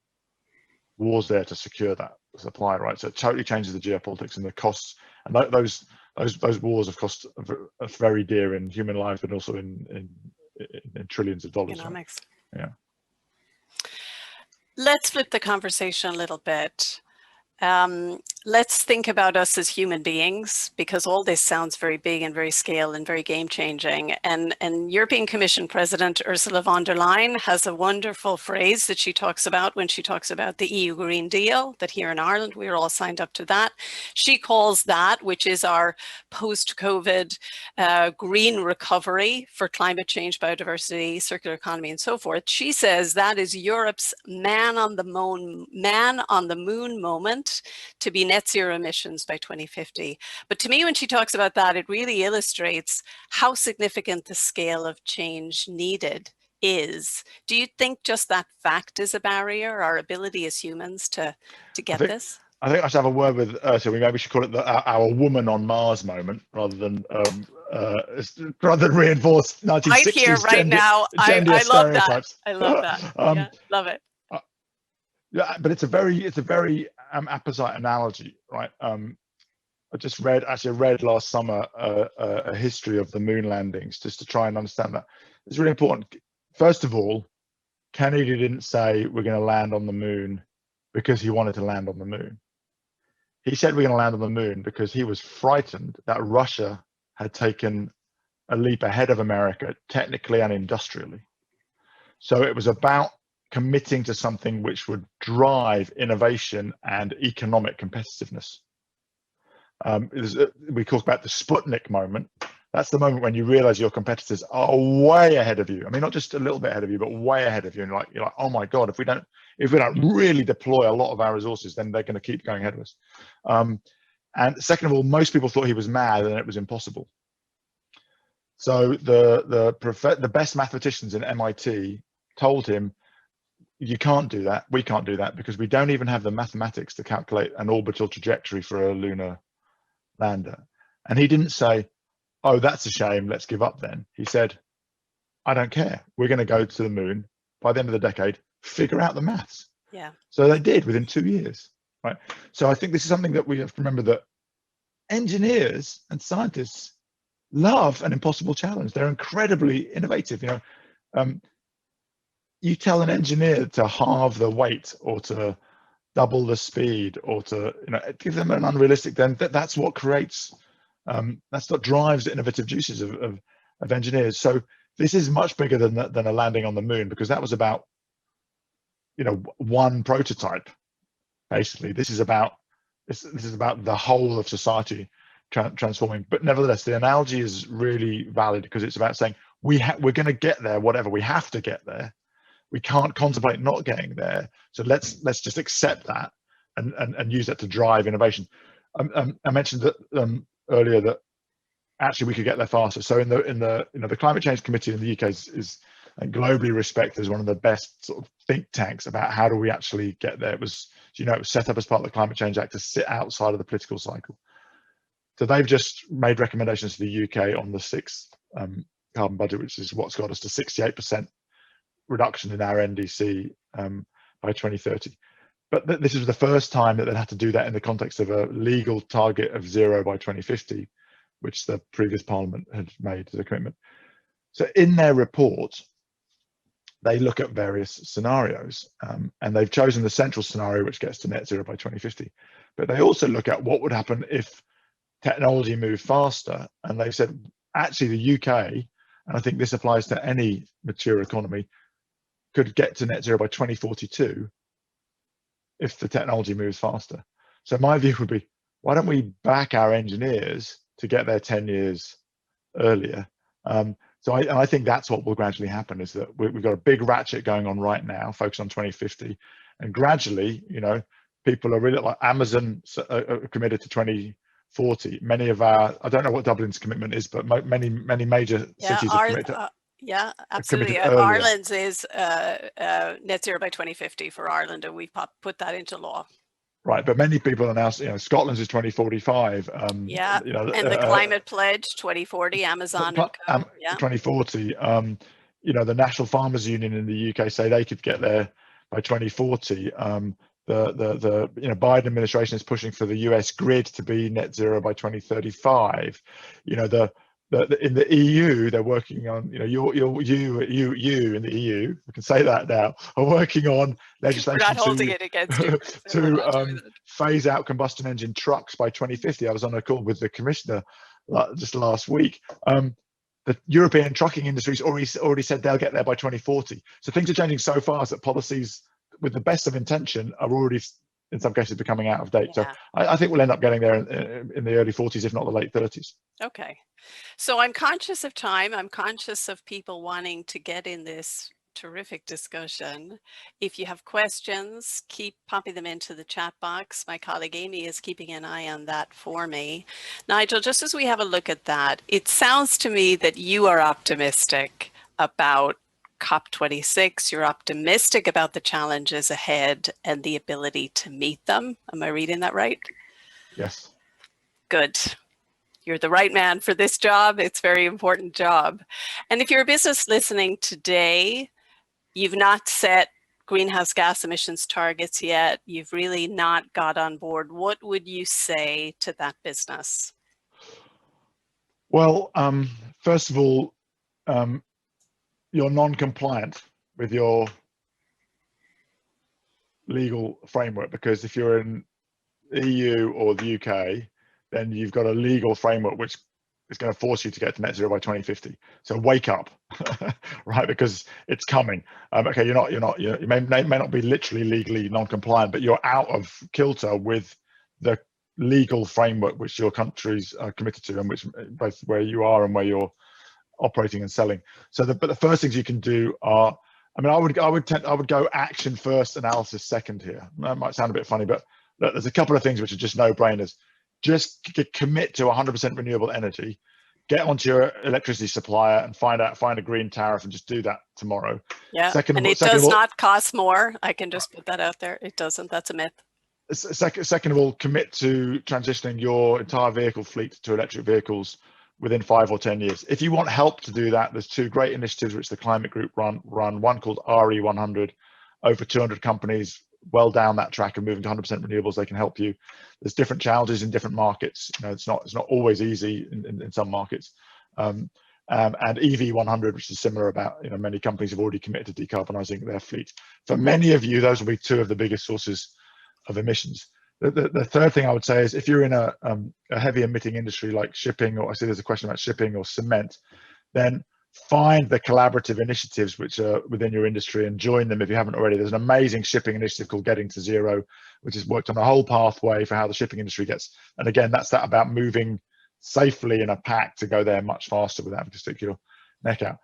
wars there to secure that supply, right? So it totally changes the geopolitics and the costs, and those wars of cost are very dear in human lives, but also in trillions of dollars. Economics. Right? Yeah. Let's flip the conversation a little bit. Let's think about us as human beings, because all this sounds very big and very scale and very game changing. And European Commission President Ursula von der Leyen has a wonderful phrase that she talks about when she talks about the EU Green Deal, that here in Ireland, we're all signed up to that. She calls that, which is our post-COVID green recovery for climate change, biodiversity, circular economy, and so forth. She says that is Europe's man on the moon moment to be net zero emissions by 2050. But to me, when she talks about that, it really illustrates how significant the scale of change needed is. Do you think just that fact is a barrier, our ability as humans to get this? I think I should have a word with Ursula. We maybe should call it our woman on Mars moment, rather than reinforce 1960s right here, right now. I love that. I love that. Yeah, love it. Yeah, but it's a very apposite analogy, right? I just read last summer a history of the moon landings, just to try and understand that. It's really important. First of all, Kennedy didn't say we're going to land on the moon because he wanted to land on the moon. He said we're going to land on the moon because he was frightened that Russia had taken a leap ahead of America, technically and industrially. So it was about committing to something which would drive innovation and economic competitiveness. We talk about the Sputnik moment. That's the moment when you realize your competitors are way ahead of you. I mean, not just a little bit ahead of you, but way ahead of you. And you're like, oh my God, if we don't really deploy a lot of our resources, then they're going to keep going ahead of us. And second of all, most people thought he was mad and it was impossible. So the best mathematicians in MIT told him, you can't do that. We can't do that because we don't even have the mathematics to calculate an orbital trajectory for a lunar lander. And he didn't say, oh, that's a shame, let's give up then. He said, I don't care. We're going to go to the moon by the end of the decade, figure out the maths. Yeah. So they did within 2 years, right? So I think this is something that we have to remember, that engineers and scientists love an impossible challenge. They're incredibly innovative. You tell an engineer to halve the weight or to double the speed or to give them an unrealistic, then that's what creates, that's what drives the innovative juices of engineers. So this is much bigger than a landing on the moon, because that was about one prototype. Basically, this is about the whole of society transforming. But nevertheless, the analogy is really valid, because it's about saying we're going to get there, whatever, we have to get there. We can't contemplate not getting there. So let's just accept that and use that to drive innovation. I mentioned that earlier, that actually we could get there faster. So in the Climate Change Committee in the UK is globally respected as one of the best sort of think tanks about how do we actually get there. It was set up as part of the Climate Change Act to sit outside of the political cycle. So they've just made recommendations to the UK on the sixth carbon budget, which is what's got us to 68% reduction in our NDC by 2030. But this is the first time that they had to do that in the context of a legal target of 0 by 2050, which the previous Parliament had made as a commitment. So in their report, they look at various scenarios, and they've chosen the central scenario, which gets to net zero by 2050. But they also look at what would happen if technology moved faster. And they said, actually, the UK, and I think this applies to any mature economy, could get to net zero by 2042 if the technology moves faster. So my view would be, why don't we back our engineers to get there 10 years earlier? So I think that's what will gradually happen, is that we've got a big ratchet going on right now, focused on 2050, and gradually, people are really, like Amazon are committed to 2040. Many of our, I don't know what Dublin's commitment is, but many major cities are committed. Yeah, absolutely. Earlier. Ireland's is net zero by 2050 for Ireland, and we put that into law. Right, but many people are now, Scotland's is 2045. And the climate pledge 2040, Amazon. 2040. The National Farmers Union in the UK say they could get there by 2040. The Biden administration is pushing for the US grid to be net zero by 2035. In the EU, they're working on, you in the EU, we can say that now, are working on legislation We're not holding it against you. to phase out combustion engine trucks by 2050. I was on a call with the commissioner just last week. The European trucking industry's already said they'll get there by 2040. So things are changing so fast that policies, with the best of intention, are already, in some cases, becoming out of date. Yeah. So I think we'll end up getting there in the early 40s, if not the late 30s. Okay. So I'm conscious of time. I'm conscious of people wanting to get in this terrific discussion. If you have questions, keep popping them into the chat box. My colleague Amy is keeping an eye on that for me. Nigel, just as we have a look at that, it sounds to me that you are optimistic about COP26. You're optimistic about the challenges ahead and the ability to meet them. Am I reading that right? Yes. Good. You're the right man for this job. It's a very important job. And if you're a business listening today, you've not set greenhouse gas emissions targets yet, you've really not got on board, what would you say to that business? Well, first of all, you're non-compliant with your legal framework, because if you're in EU or the UK, then you've got a legal framework which is going to force you to get to net zero by 2050. So wake up, right? Because it's coming. Okay, you may not be literally legally non-compliant, but you're out of kilter with the legal framework which your countries are committed to, and which both where you are and where you're operating and selling. So but the first things you can do are, I would go action first, analysis second here. That might sound a bit funny, but there's a couple of things which are just no-brainers. Just commit to 100% renewable energy, get onto your electricity supplier and find a green tariff, and just do that tomorrow. Yeah, and it does not cost more. I can just put that out there. It doesn't. That's a myth. Second of all, commit to transitioning your entire vehicle fleet to electric vehicles within 5 or 10 years. If you want help to do that, there's 2 great initiatives which the climate group run. One called RE100, over 200 companies well down that track of moving to 100% renewables. They can help you. There's different challenges in different markets. It's not always easy in some markets. And EV100, which is similar, about many companies have already committed to decarbonising their fleet. For many of you, those will be 2 of the biggest sources of emissions. The third thing I would say is, if you're in a heavy emitting industry like shipping, or I see there's a question about shipping or cement, then find the collaborative initiatives which are within your industry and join them if you haven't already. There's an amazing shipping initiative called Getting to Zero, which has worked on a whole pathway for how the shipping industry gets. And again, that's that about moving safely in a pack to go there much faster without having to stick your neck out.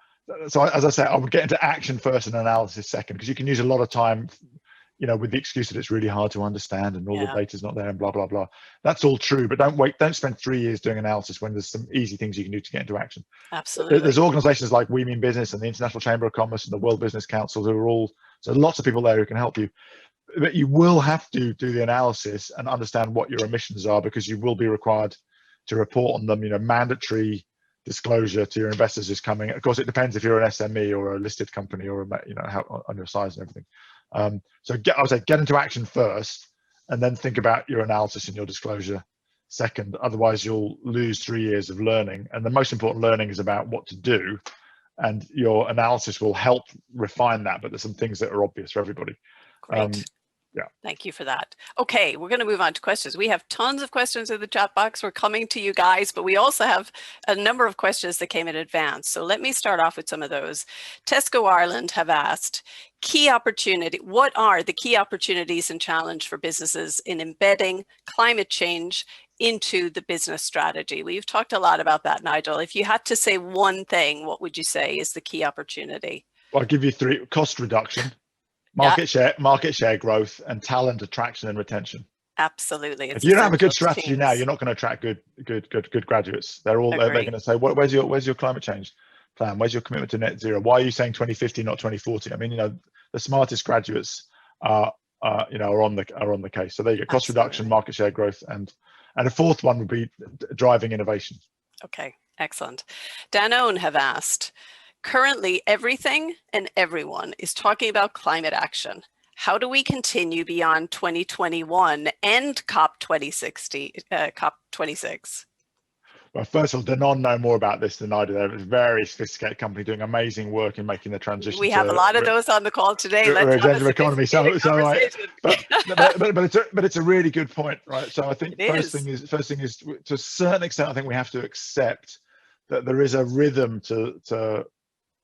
So as I say, I would get into action first and analysis second, because you can use a lot of time with the excuse that it's really hard to understand and all the data's not there and blah, blah, blah. That's all true, but don't spend 3 years doing analysis when there's some easy things you can do to get into action. Absolutely. There's organizations like We Mean Business and the International Chamber of Commerce and the World Business Council who are all, so lots of people there who can help you. But you will have to do the analysis and understand what your emissions are, because you will be required to report on them. Mandatory disclosure to your investors is coming. Of course, it depends if you're an SME or a listed company, or how on your size and everything. So I would say get into action first, and then think about your analysis and your disclosure second. Otherwise, you'll lose 3 years of learning. And the most important learning is about what to do, and your analysis will help refine that. But there's some things that are obvious for everybody. Great. Yeah. Thank you for that. Okay, we're going to move on to questions. We have tons of questions in the chat box. We're coming to you guys, but we also have a number of questions that came in advance. So let me start off with some of those. Tesco Ireland have asked, what are the key opportunities and challenge for businesses in embedding climate change into the business strategy? We've talked a lot about that, Nigel. If you had to say one thing, what would you say is the key opportunity? Well, I'll give you 3: cost reduction, market share growth, and talent attraction and retention. Absolutely. If you don't have a good strategy now, you're not going to attract good graduates. They're going to say, where's your climate change plan? Where's your commitment to net zero? Why are you saying 2050, not 2040? I mean, the smartest graduates are on the case. So there you go: cost reduction, market share growth, and a fourth one would be driving innovation. Okay, excellent. Danone have asked, currently everything and everyone is talking about climate action. How do we continue beyond 2021 and COP26? Well, first of all, Danone know more about this than I do. They're a very sophisticated company doing amazing work in making the transition. We have a lot of those on the call today. Let's have a economy. But it's a really good point, right? So I think first thing is, to a certain extent, I think we have to accept that there is a rhythm to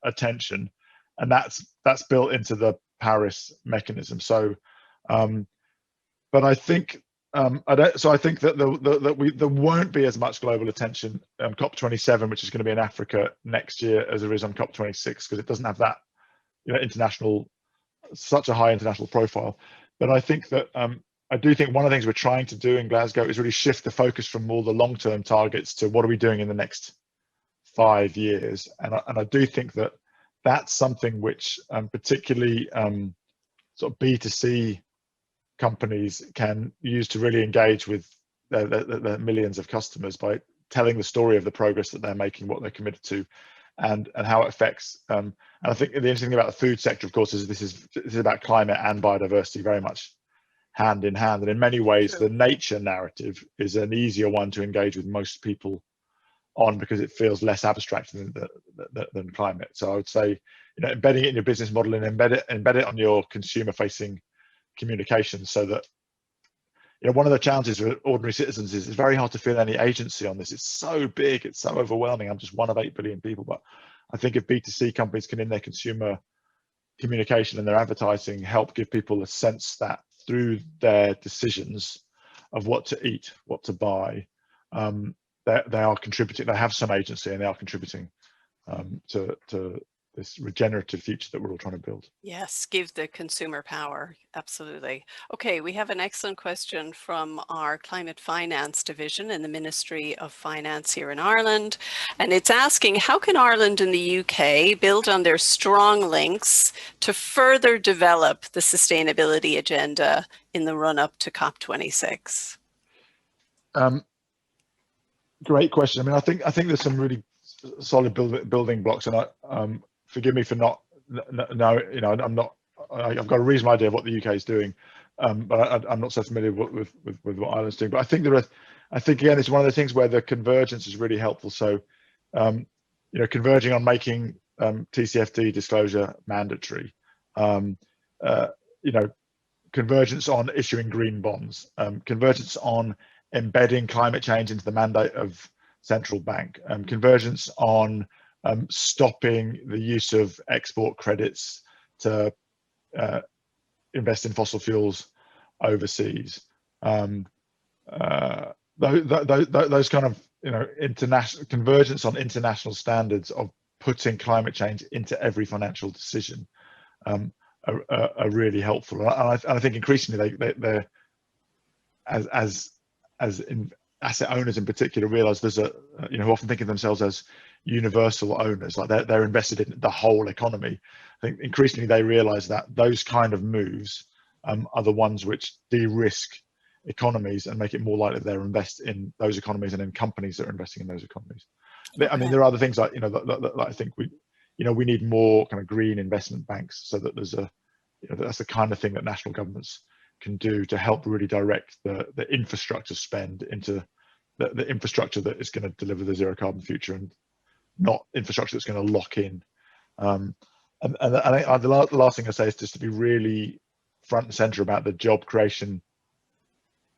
attention, and that's built into the Paris mechanism. So, but I think I think that there won't be as much global attention on COP27, which is going to be in Africa next year, as there is on COP26, because it doesn't have that such a high international profile. But I think that I do think one of the things we're trying to do in Glasgow is really shift the focus from all the long-term targets to what are we doing in the next 5 years, and I do think that that's something which particularly sort of B2C companies can use to really engage with their millions of customers by telling the story of the progress that they're making, what they're committed to, and how it affects. And I think the interesting thing about the food sector, of course, is this is about climate and biodiversity very much hand in hand. And in many ways, the nature narrative is an easier one to engage with most people on, because it feels less abstract than climate. So I would say, embedding it in your business model and embed it on your consumer-facing communication, so that one of the challenges for ordinary citizens is it's very hard to feel any agency on this. It's so big, it's so overwhelming. I'm just one of 8 billion people. But I think if B2C companies can, in their consumer communication and their advertising, help give people a sense that through their decisions of what to eat, what to buy, they are contributing, they have some agency, and they are contributing to this regenerative future that we're all trying to build. Yes, give the consumer power. Absolutely. Okay, we have an excellent question from our climate finance division in the Ministry of Finance here in Ireland. And it's asking, how can Ireland and the UK build on their strong links to further develop the sustainability agenda in the run-up to COP26? Great question. I mean, I think there's some really solid building blocks, and forgive me for not, no, you know, I've got a reasonable idea of what the UK is doing, but I'm not so familiar with what Ireland's doing. But I think again, it's one of the things where the convergence is really helpful. So, you know, converging on making TCFD disclosure mandatory, you know, convergence on issuing green bonds, convergence on embedding climate change into the mandate of central bank, convergence on stopping the use of export credits to invest in fossil fuels overseas. Those kind of, you know, international convergence on international standards of putting climate change into every financial decision are really helpful. And I think increasingly they're as asset owners in particular realize there's a, you know, who often think of themselves as universal owners, like they're invested in the whole economy. I think increasingly they realize that those kind of moves are the ones which de-risk economies and make it more likely they'll invest in those economies and in companies that are investing in those economies. Okay. I mean, there are other things like, you know, that I think we need more kind of green investment banks, so that there's a, you know, that's the kind of thing that national governments can do to help really direct the infrastructure spend into the infrastructure that is going to deliver the zero carbon future, and not infrastructure that's going to lock in. And I think the last thing I say is just to be really front and center about the job creation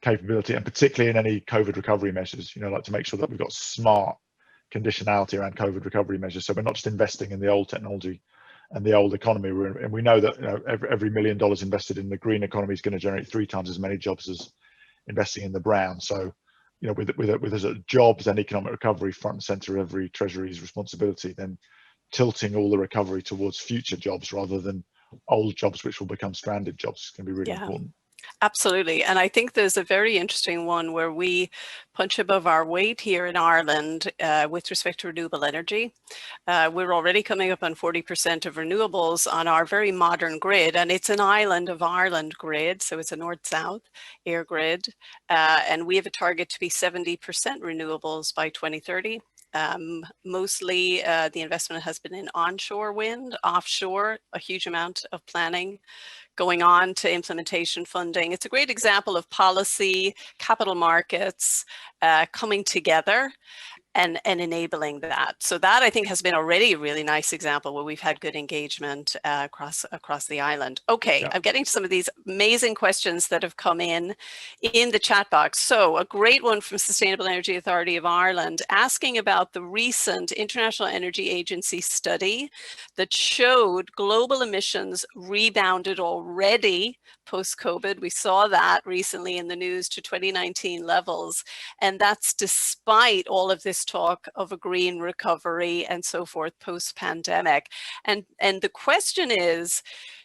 capability, and particularly in any COVID recovery measures, you know, like to make sure that we've got smart conditionality around COVID recovery measures. So we're not just investing in the old technology and the old economy, and we know that, you know, every $1 million invested in the green economy is going to generate 3 times as many jobs as investing in the brown. So, you know, with jobs and economic recovery front and center of every Treasury's responsibility, then tilting all the recovery towards future jobs rather than old jobs which will become stranded jobs is going to be really important. Absolutely. And I think there's a very interesting one where we punch above our weight here in Ireland with respect to renewable energy. We're already coming up on 40% of renewables on our very modern grid, and it's an island of Ireland grid, so it's a north-south air grid, and we have a target to be 70% renewables by 2030. Mostly the investment has been in onshore wind, offshore, a huge amount of planning going on to implementation funding. It's a great example of policy, capital markets coming together and enabling that. So that, I think, has been already a really nice example where we've had good engagement across the island. Okay, yeah. I'm getting to some of these amazing questions that have come in the chat box. So a great one from Sustainable Energy Authority of Ireland asking about the recent International Energy Agency study that showed global emissions rebounded already post-COVID. We saw that recently in the news to 2019 levels, and that's despite all of this talk of a green recovery and so forth post-pandemic. And the question is,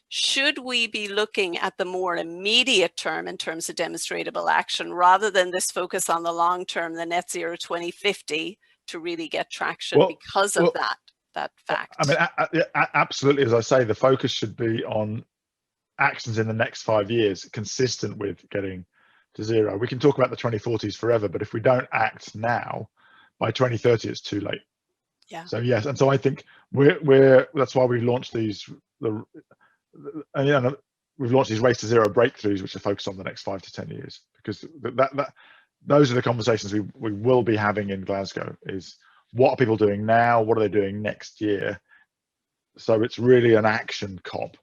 should we be looking at the more immediate term in terms of demonstrable action rather than this focus on the long term, the net zero 2050, to really get traction because of that fact? I mean, absolutely. As I say, the focus should be on actions in the next 5 years consistent with getting to zero. We can talk about the 2040s forever, but if we don't act now, by 2030 it's too late. Yeah. So yes, and so I think we're that's why we've launched these we've launched these race to zero breakthroughs, which are focused on the next 5 to 10 years, because those are the conversations we will be having in Glasgow. Is what are people doing now? What are they doing next year? So it's really an action COP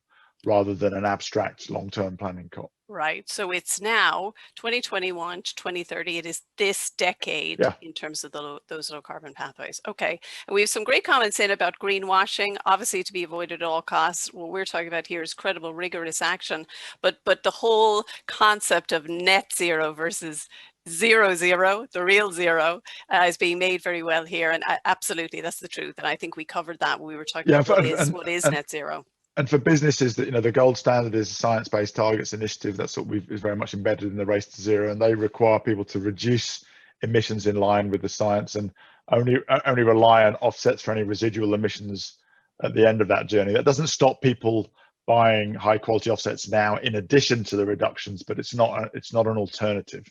rather than an abstract long-term planning COP. Right. So it's now 2021 to 2030. It is this decade in terms of those low carbon pathways. Okay. And we have some great comments in about greenwashing, obviously to be avoided at all costs. What we're talking about here is credible, rigorous action. But the whole concept of net zero versus Zero, zero, the real zero is being made very well here. And absolutely, that's the truth. And I think we covered that when we were talking about what is net zero. And for businesses, that the gold standard is a science-based targets initiative. That's what is very much embedded in the race to zero, and they require people to reduce emissions in line with the science and only rely on offsets for any residual emissions at the end of that journey. That doesn't stop people buying high quality offsets now in addition to the reductions, but it's not an alternative.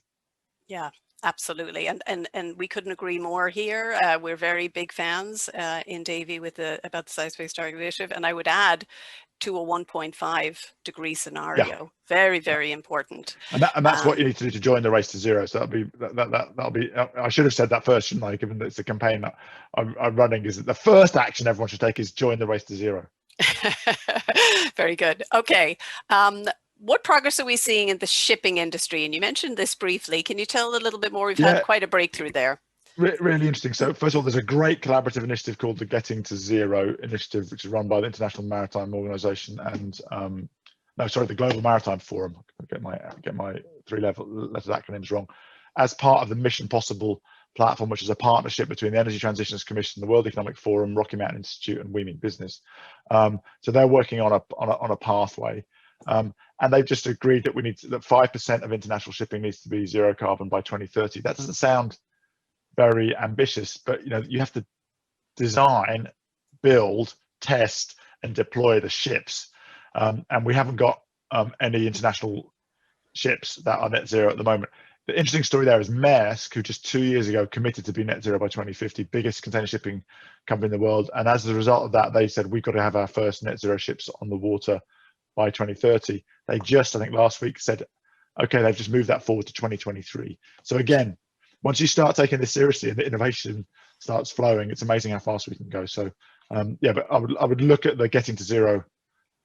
Yeah, absolutely. And we couldn't agree more here. We're very big fans in Davy about the science-based target initiative. And I would add to a 1.5 degree scenario. Yeah. Very, very important. And that's what you need to do to join the race to zero. So that'll be. I should have said that first, shouldn't I? Given that it's a campaign that I'm running, is that the first action everyone should take is join the race to zero. Very good. Okay. What progress are we seeing in the shipping industry? And you mentioned this briefly. Can you tell a little bit more? We've had quite a breakthrough there. Really interesting. So first of all, there's a great collaborative initiative called the Getting to Zero initiative, which is run by the International Maritime Organization and the Global Maritime Forum. I get my three-letter acronyms wrong. As part of the Mission Possible platform, which is a partnership between the Energy Transitions Commission, the World Economic Forum, Rocky Mountain Institute, and We Mean Business. So they're working on a pathway. And they've just agreed that that 5% of international shipping needs to be zero carbon by 2030. That doesn't sound very ambitious, but you have to design, build, test, and deploy the ships. And we haven't got any international ships that are net zero at the moment. The interesting story there is Maersk, who just 2 years ago committed to be net zero by 2050, biggest container shipping company in the world. And as a result of that, they said, we've got to have our first net zero ships on the water by 2030. They just, I think last week, said, okay, they've just moved that forward to 2023. So again, once you start taking this seriously and the innovation starts flowing, it's amazing how fast we can go. So but I would look at the Getting to Zero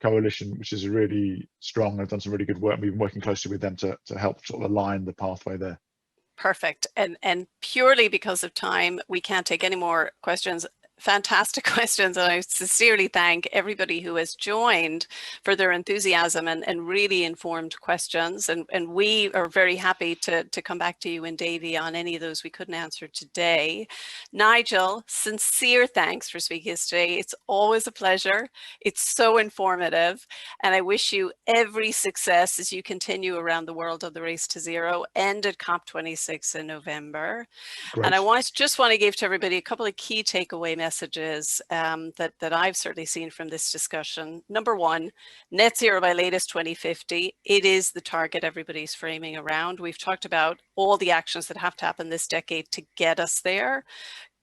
coalition, which is really strong. They've done some really good work. We've been working closely with them to help sort of align the pathway there. Perfect. And purely because of time, we can't take any more questions. Fantastic questions, and I sincerely thank everybody who has joined for their enthusiasm and really informed questions. And we are very happy to come back to you and Davy on any of those we couldn't answer today. Nigel, sincere thanks for speaking today. It's always a pleasure. It's so informative, and I wish you every success as you continue around the world on the race to zero and at COP26 in November. Great. And I just want to give to everybody a couple of key takeaway messages that I've certainly seen from this discussion. Number one, net zero by latest 2050. It is the target everybody's framing around. We've talked about all the actions that have to happen this decade to get us there.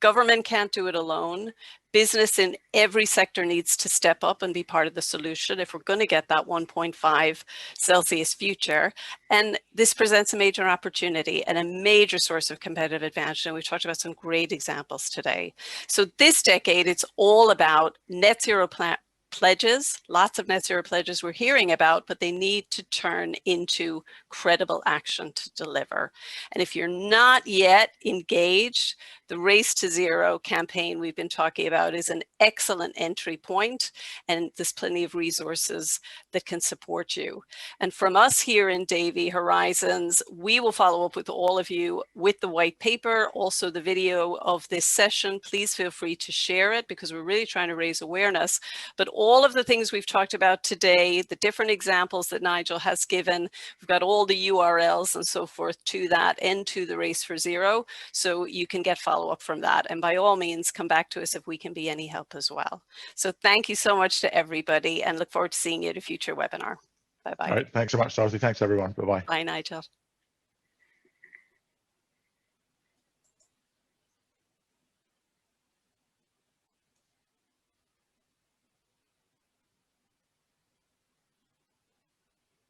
Government can't do it alone. Business in every sector needs to step up and be part of the solution if we're going to get that 1.5 Celsius future. And this presents a major opportunity and a major source of competitive advantage. And we've talked about some great examples today. So this decade, it's all about net zero pledges, lots of net zero pledges we're hearing about, but they need to turn into credible action to deliver. And if you're not yet engaged, the Race to Zero campaign we've been talking about is an excellent entry point, and there's plenty of resources that can support you. And from us here in Davy Horizons, we will follow up with all of you with the white paper, also the video of this session. Please feel free to share it because we're really trying to raise awareness. But all of the things we've talked about today, the different examples that Nigel has given, we've got all the URLs and so forth to that and to the Race for Zero, so you can get follow-up from that. And by all means, come back to us if we can be any help as well. So thank you so much to everybody and look forward to seeing you at a future webinar. Bye-bye. All right, thanks so much, Dorothy. Thanks, everyone. Bye-bye. Bye, Nigel.